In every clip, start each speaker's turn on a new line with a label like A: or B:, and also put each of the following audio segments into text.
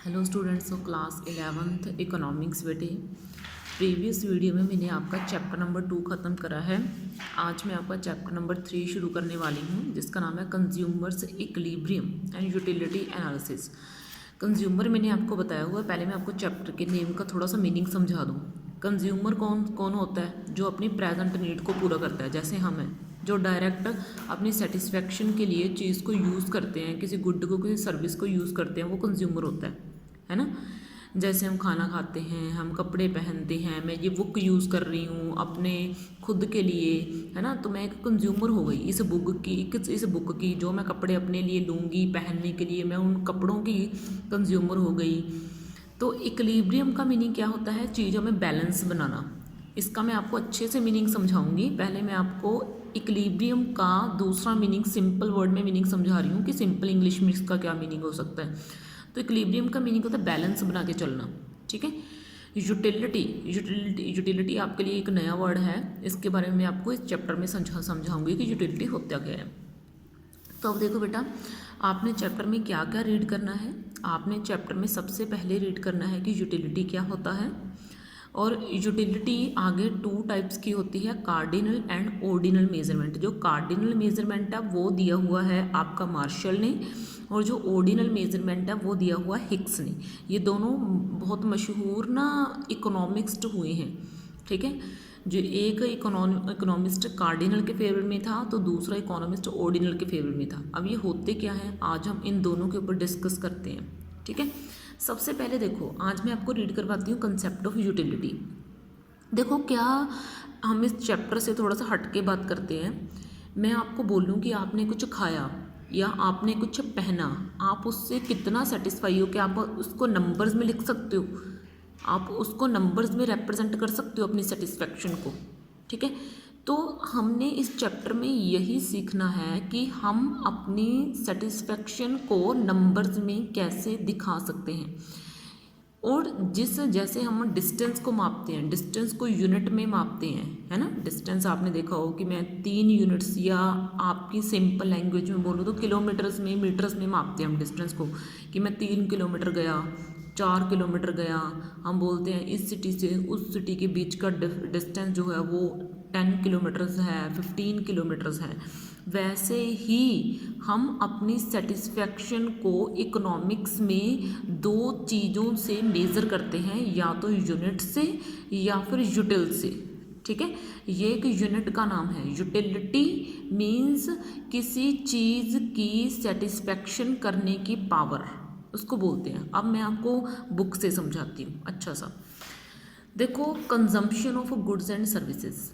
A: Hello students of class 11th economics बेटे। Previous video में मैंने आपका चैप्टर नंबर 2 ख़त्म करा है। आज मैं आपका चैप्टर नंबर 3 शुरू करने वाली हूँ, जिसका नाम है consumers equilibrium and utility analysis. Consumer मैंने आपको बताया हुआ है, पहले मैं आपको चैप्टर के नेम का थोड़ा सा मीनिंग समझा दूँ। कंज्यूमर कौन कौन होता है? जो अपनी प्रेजेंट नीड को पूरा करता है, जैसे हम हैं जो डायरेक्ट अपनी सेटिस्फेक्शन के लिए चीज़ को यूज़ करते हैं, किसी गुड को किसी सर्विस को यूज़ करते हैं, वो कंज्यूमर होता है ना। जैसे हम खाना खाते हैं, हम कपड़े पहनते हैं, मैं ये बुक यूज़ कर रही हूँ अपने खुद के लिए, है ना, तो मैं एक कंज्यूमर हो गई इस बुक की जो मैं कपड़े अपने लिए लूँगी पहनने के लिए, मैं उन कपड़ों की कंज्यूमर हो गई। तो इक्विलिब्रियम का मीनिंग क्या होता है? चीज़ों में बैलेंस बनाना। इसका मैं आपको अच्छे से मीनिंग समझाऊंगी। पहले मैं आपको इक्विलिब्रियम का दूसरा मीनिंग सिंपल वर्ड में मीनिंग समझा रही हूँ कि सिंपल इंग्लिश में इसका क्या मीनिंग हो सकता है। तो इक्विलिब्रियम का मीनिंग होता है बैलेंस बना के चलना, ठीक है। यूटिलिटी आपके लिए एक नया वर्ड है, इसके बारे में मैं आपको इस चैप्टर में समझाऊंगी कि यूटिलिटी होता क्या है। तो अब देखो बेटा, आपने चैप्टर में क्या क्या रीड करना है। आपने चैप्टर में सबसे पहले रीड करना है कि यूटिलिटी क्या होता है। और यूटिलिटी आगे 2 टाइप्स की होती है, कार्डिनल एंड ऑर्डिनल मेजरमेंट। जो कार्डिनल मेजरमेंट है वो दिया हुआ है आपका मार्शल ने, और जो ऑर्डिनल मेजरमेंट है वो दिया हुआ हिक्स ने। ये दोनों बहुत मशहूर ना इकोनॉमिस्ट हुए हैं, ठीक है। जो एक इकोनॉमिस्ट कार्डिनल के फेवर में था, तो दूसरा इकोनॉमिस्ट ऑर्डिनल के फेवर में था। अब ये होते क्या है, आज हम इन दोनों के ऊपर डिस्कस करते हैं, ठीक है। सबसे पहले देखो, आज मैं आपको रीड करवाती हूँ कंसेप्ट ऑफ यूटिलिटी। देखो, क्या हम इस चैप्टर से थोड़ा सा हट के बात करते हैं। मैं आपको बोलूँ कि आपने कुछ खाया या आपने कुछ पहना, आप उससे कितना सेटिस्फाई हो, कि आप उसको नंबर्स में लिख सकते हो, आप उसको नंबर्स में रिप्रेजेंट कर सकते हो अपनी सेटिस्फेक्शन को, ठीक है। तो हमने इस चैप्टर में यही सीखना है कि हम अपनी सेटिस्फेक्शन को नंबर्स में कैसे दिखा सकते हैं। और जैसे हम डिस्टेंस को मापते हैं, डिस्टेंस को यूनिट में मापते हैं, है ना। डिस्टेंस आपने देखा हो कि मैं 3 यूनिट्स, या आपकी सिंपल लैंग्वेज में बोलूँ तो किलोमीटर्स में, मीटर्स में मापते हैं हम डिस्टेंस को, कि मैं 3 किलोमीटर गया, 4 किलोमीटर गया। हम बोलते हैं इस सिटी से उस सिटी के बीच का डिस्टेंस जो है वो 10 किलोमीटर्स है, 15 किलोमीटर्स है। वैसे ही हम अपनी सेटिस्फेक्शन को इकोनॉमिक्स में 2 चीज़ों से मेज़र करते हैं, या तो यूनिट से या फिर यूटिल से, ठीक है। ये एक यूनिट का नाम है। यूटिलिटी मीन्स किसी चीज़ की सेटिस्फेक्शन करने की पावर, उसको बोलते हैं। अब मैं आपको बुक से समझाती हूँ अच्छा सा। देखो, consumption of goods and services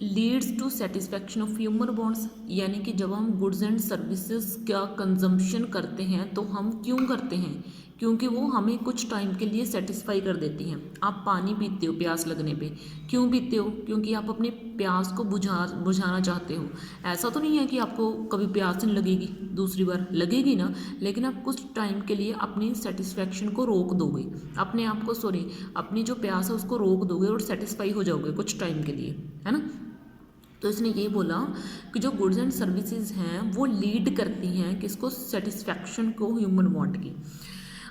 A: leads to satisfaction of human bonds, यानी कि जब हम गुड्स एंड सर्विसेज का कंजम्पशन करते हैं तो हम क्यों करते हैं? क्योंकि वो हमें कुछ टाइम के लिए सेटिस्फाई कर देती हैं। आप पानी पीते हो प्यास लगने पे, क्यों पीते हो? क्योंकि आप अपने प्यास को बुझाना चाहते हो। ऐसा तो नहीं है कि आपको कभी प्यास नहीं लगेगी, दूसरी बार लगेगी ना, लेकिन आप कुछ टाइम के लिए अपनी सेटिस्फेक्शन को रोक दोगे, अपने आप को अपनी जो प्यास है उसको रोक दोगे और सेटिस्फाई हो जाओगे कुछ टाइम के लिए, है ना। तो इसने ये बोला कि जो गुड्स एंड सर्विसेज हैं वो लीड करती हैं किसको? सेटिस्फेक्शन को, ह्यूमन वांट की।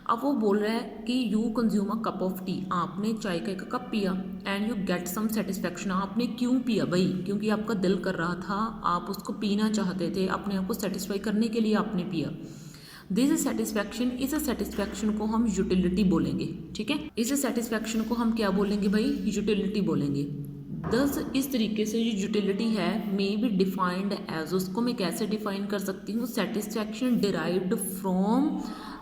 A: अब वो बोल रहा है कि you consume a cup of tea, आपने चाय का एक कप पिया, and you get some satisfaction. आपने क्यों पिया भाई? क्योंकि आपका दिल कर रहा था, आप उसको पीना चाहते थे, अपने आप को सेटिस्फाई करने के लिए आपने पिया। दिस सेटिस्फेक्शन, इस सेटिस्फेक्शन को हम यूटिलिटी बोलेंगे, ठीक है। इस सेटिस्फेक्शन को हम क्या बोलेंगे भाई? यूटिलिटी बोलेंगे। दस इस तरीके से जो यूटिलिटी है मे बी डिफाइंड एज, उसको मैं कैसे डिफाइन कर सकती हूँ? Satisfaction derived from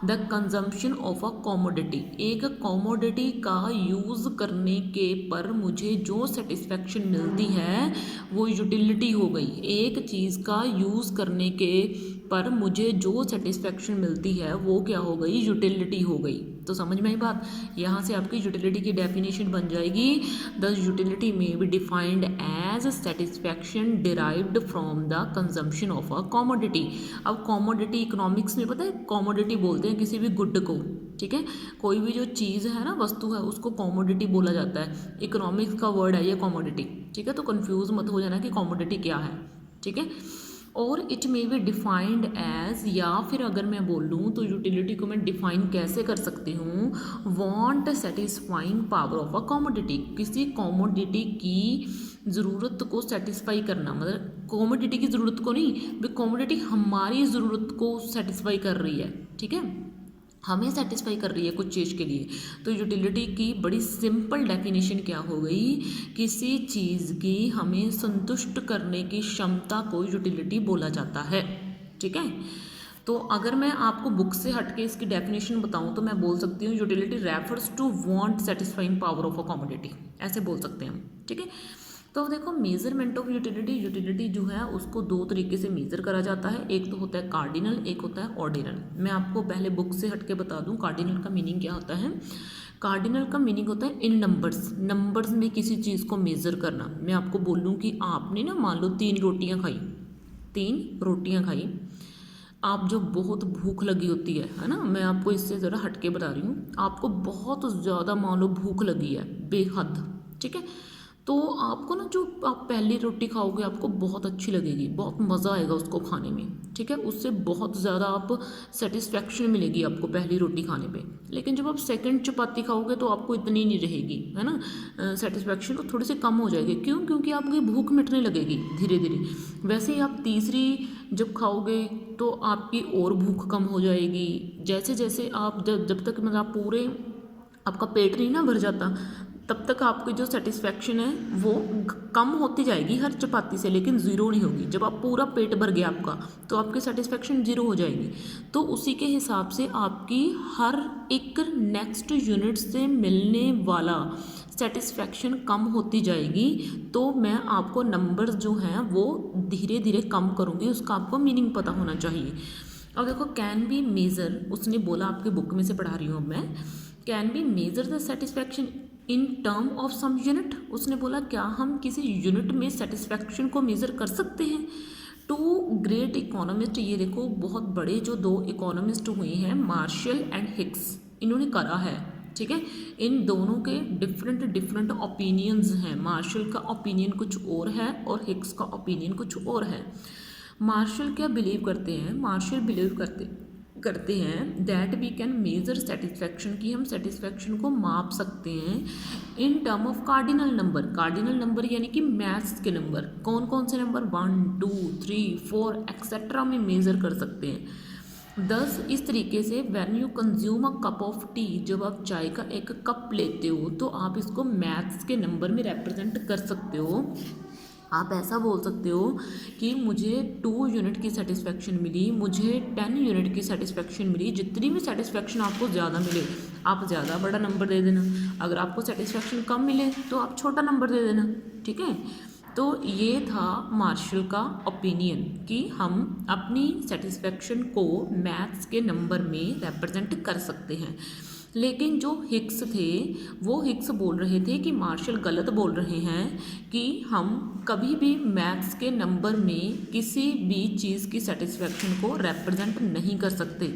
A: the consumption of a commodity. एक कॉमोडिटी का यूज़ करने के पर मुझे जो सेटिस्फेक्शन मिलती है वो यूटिलिटी हो गई। एक चीज़ का यूज़ करने के पर मुझे जो सेटिस्फेक्शन मिलती है वो क्या हो गई? यूटिलिटी हो गई। तो समझ में आई बात? यहाँ से आपकी यूटिलिटी की डेफिनेशन बन जाएगी, the utility may be defined as satisfaction derived from the consumption of a commodity. अब कॉमोडिटी इकोनॉमिक्स में पता है कॉमोडिटी बोलते हैं किसी भी गुड को, ठीक है। कोई भी जो चीज़ है ना, वस्तु है, उसको कॉमोडिटी बोला जाता है। इकोनॉमिक्स का वर्ड है ये कॉमोडिटी, ठीक है। तो कंफ्यूज मत हो जाना कि कॉमोडिटी क्या है, ठीक है। और it may be defined as, या फिर अगर मैं बोल लूँ तो यूटिलिटी को मैं डिफाइन कैसे कर सकती हूँ, want satisfying power of a commodity, किसी कमोडिटी की ज़रूरत को सेटिस्फाई करना, मतलब कमोडिटी की ज़रूरत को नहीं, भी कमोडिटी हमारी ज़रूरत को सेटिस्फाई कर रही है, ठीक है, हमें सेटिस्फाई कर रही है कुछ चीज़ के लिए। तो यूटिलिटी की बड़ी सिंपल डेफिनेशन क्या हो गई, किसी चीज़ की हमें संतुष्ट करने की क्षमता को यूटिलिटी बोला जाता है, ठीक है। तो अगर मैं आपको बुक से हट के इसकी डेफिनेशन बताऊं तो मैं बोल सकती हूँ utility refers to want satisfying power of a commodity, ऐसे बोल सकते हैं हम, ठीक है। तो देखो मेजरमेंट ऑफ यूटिलिटी, यूटिलिटी जो है उसको दो तरीके से मेज़र करा जाता है, एक तो होता है कार्डिनल, एक होता है ऑर्डिनल। मैं आपको पहले बुक से हट के बता दूं कार्डिनल का मीनिंग क्या होता है। कार्डिनल का मीनिंग होता है इन नंबर्स, नंबर्स में किसी चीज़ को मेज़र करना। मैं आपको बोल दूँ कि आपने ना मान लो 3 रोटियाँ खाई, 3 रोटियाँ खाई, आप जो बहुत भूख लगी होती है ना, मैं आपको इससे ज़रा हट के बता रही हूँ, आपको बहुत ज़्यादा मान लो भूख लगी है बेहद, ठीक है, तो आपको ना जो आप पहली रोटी खाओगे आपको बहुत अच्छी लगेगी, बहुत मज़ा आएगा उसको खाने में, ठीक है, उससे बहुत ज़्यादा आप सेटिस्फैक्शन मिलेगी आपको पहली रोटी खाने पे। लेकिन जब आप सेकंड चपाती खाओगे तो आपको इतनी नहीं रहेगी, है ना, सेटिस्फैक्शन तो थोड़ी सी कम हो जाएगी। क्यों? क्योंकि आपकी भूख मिटने लगेगी धीरे धीरे। वैसे ही आप तीसरी जब खाओगे तो आपकी और भूख कम हो जाएगी। जैसे जैसे आप जब तक मतलब आप पूरे आपका पेट नहीं ना भर जाता तब तक आपकी जो सेटिस्फैक्शन है वो कम होती जाएगी हर चपाती से, लेकिन ज़ीरो नहीं होगी। जब आप पूरा पेट भर गया आपका तो आपकी सेटिस्फैक्शन ज़ीरो हो जाएगी। तो उसी के हिसाब से आपकी हर एक नेक्स्ट यूनिट से मिलने वाला सेटिस्फैक्शन कम होती जाएगी। तो मैं आपको नंबर्स जो हैं वो धीरे धीरे कम करूँगी, उसका आपको मीनिंग पता होना चाहिए। अब देखो कैन बी मेज़र, उसने बोला, आपके बुक में से पढ़ा रही हूँ अब मैं, can be measure the satisfaction in term of some unit. उसने बोला क्या हम किसी यूनिट में सेटिस्फैक्शन को मेज़र कर सकते हैं। टू ग्रेट इकोनॉमिस्ट, ये देखो बहुत बड़े जो दो इकोनॉमिस्ट हुए हैं मार्शल एंड हिक्स, इन्होंने करा है, ठीक है। इन दोनों के डिफरेंट डिफरेंट ओपिनियंस हैं। मार्शल का ओपिनियन कुछ और है और हिक्स का ओपिनियन कुछ और है। मार्शल क्या बिलीव करते हैं, मार्शल बिलीव करते हैं that we can measure satisfaction, की हम सेटिस्फैक्शन को माप सकते हैं in term of cardinal number. Cardinal number यानी कि मैथ्स के नंबर, कौन कौन से नंबर 1 2 3 4 एक्सेट्रा में मेज़र कर सकते हैं। दस इस तरीके से when you consume a cup of T, जब आप चाय का एक कप लेते हो तो आप इसको मैथ्स के नंबर में रिप्रेजेंट कर सकते हो। आप ऐसा बोल सकते हो कि मुझे 2 यूनिट की सेटिस्फैक्शन मिली, मुझे 10 यूनिट की सेटिस्फैक्शन मिली। जितनी भी सेटिस्फैक्शन आपको ज़्यादा मिले आप ज़्यादा बड़ा नंबर दे देना, अगर आपको सेटिस्फैक्शन कम मिले तो आप छोटा नंबर दे देना, ठीक है। तो ये था मार्शल का ओपिनियन कि हम अपनी सेटिस्फैक्शन को मैथ्स के नंबर में रिप्रेजेंट कर सकते हैं। लेकिन जो हिक्स थे वो हिक्स बोल रहे थे कि मार्शल गलत बोल रहे हैं कि हम कभी भी मैथ्स के नंबर में किसी भी चीज़ की सेटिस्फैक्शन को रिप्रेजेंट नहीं कर सकते।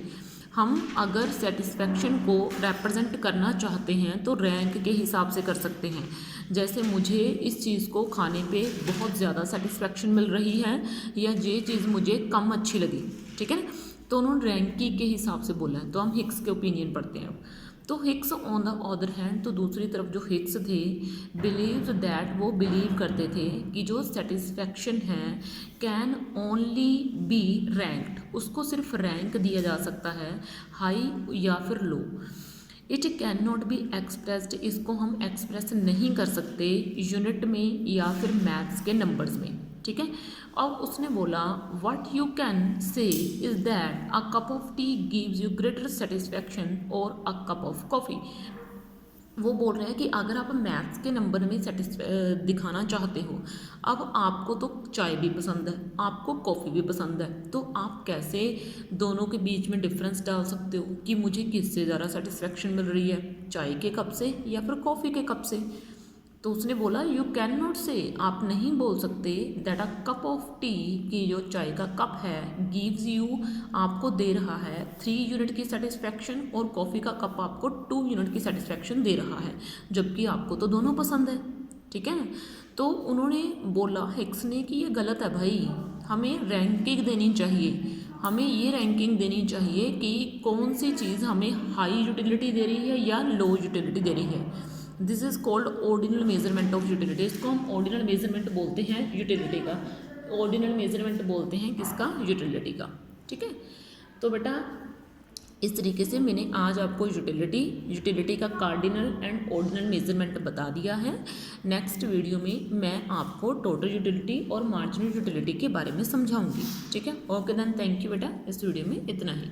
A: हम अगर सेटिस्फैक्शन को रिप्रेजेंट करना चाहते हैं तो रैंक के हिसाब से कर सकते हैं। जैसे मुझे इस चीज़ को खाने पे बहुत ज़्यादा सेटिस्फैक्शन मिल रही है या ये चीज़ मुझे कम अच्छी लगी, ठीक है ना, तो उन्होंने रैंकी के हिसाब से बोला है, तो हम हिक्स के ओपिनियन पढ़ते हैं। तो Hicks on the other hand, तो दूसरी तरफ जो हिक्स थे बिलीव दैट, वो बिलीव करते थे कि जो सेटिस्फैक्शन है कैन ओनली बी रैंक्ड, उसको सिर्फ रैंक दिया जा सकता है हाई या फिर low. It can not be expressed, इसको हम एक्सप्रेस नहीं कर सकते यूनिट में या फिर मैथ्स के नंबर्स में, ठीक है। और उसने बोला what you can say is that a cup of T gives you greater satisfaction और अ कप ऑफ कॉफ़ी। वो बोल रहे हैं कि अगर आप मैथ्स के नंबर में दिखाना चाहते हो, अब आपको तो चाय भी पसंद है, आपको कॉफ़ी भी पसंद है, तो आप कैसे दोनों के बीच में डिफरेंस डाल सकते हो कि मुझे किससे ज़्यादा सेटिस्फैक्शन मिल रही है, चाय के कप से या फिर कॉफ़ी के कप से। तो उसने बोला यू कैन नॉट से, आप नहीं बोल सकते that a cup of T, की जो चाय का कप है गिव्स यू, आपको दे रहा है 3 यूनिट की सेटिस्फैक्शन और कॉफ़ी का कप आपको 2 यूनिट की सेटिस्फैक्शन दे रहा है, जबकि आपको तो दोनों पसंद है, ठीक है। तो उन्होंने बोला हिक्स ने कि ये गलत है भाई, हमें रैंकिंग देनी चाहिए, हमें ये रैंकिंग देनी चाहिए कि कौन सी चीज़ हमें हाई यूटिलिटी दे रही है या लो यूटिलिटी दे रही है। This is called ordinal measurement of utility. इसको हम ऑर्डिनल मेजरमेंट बोलते हैं यूटिलिटी का, ऑर्डिनल मेजरमेंट बोलते हैं किसका, यूटिलिटी का। ठीक है, तो बेटा इस तरीके से मैंने आज आपको यूटिलिटी का कार्डिनल एंड ऑर्डिनल मेजरमेंट बता दिया है। नेक्स्ट वीडियो में मैं आपको टोटल यूटिलिटी और मार्जिनल यूटिलिटी के बारे में समझाऊंगी। ठीक है, ओके देन, थैंक यू बेटा, इस वीडियो में इतना ही।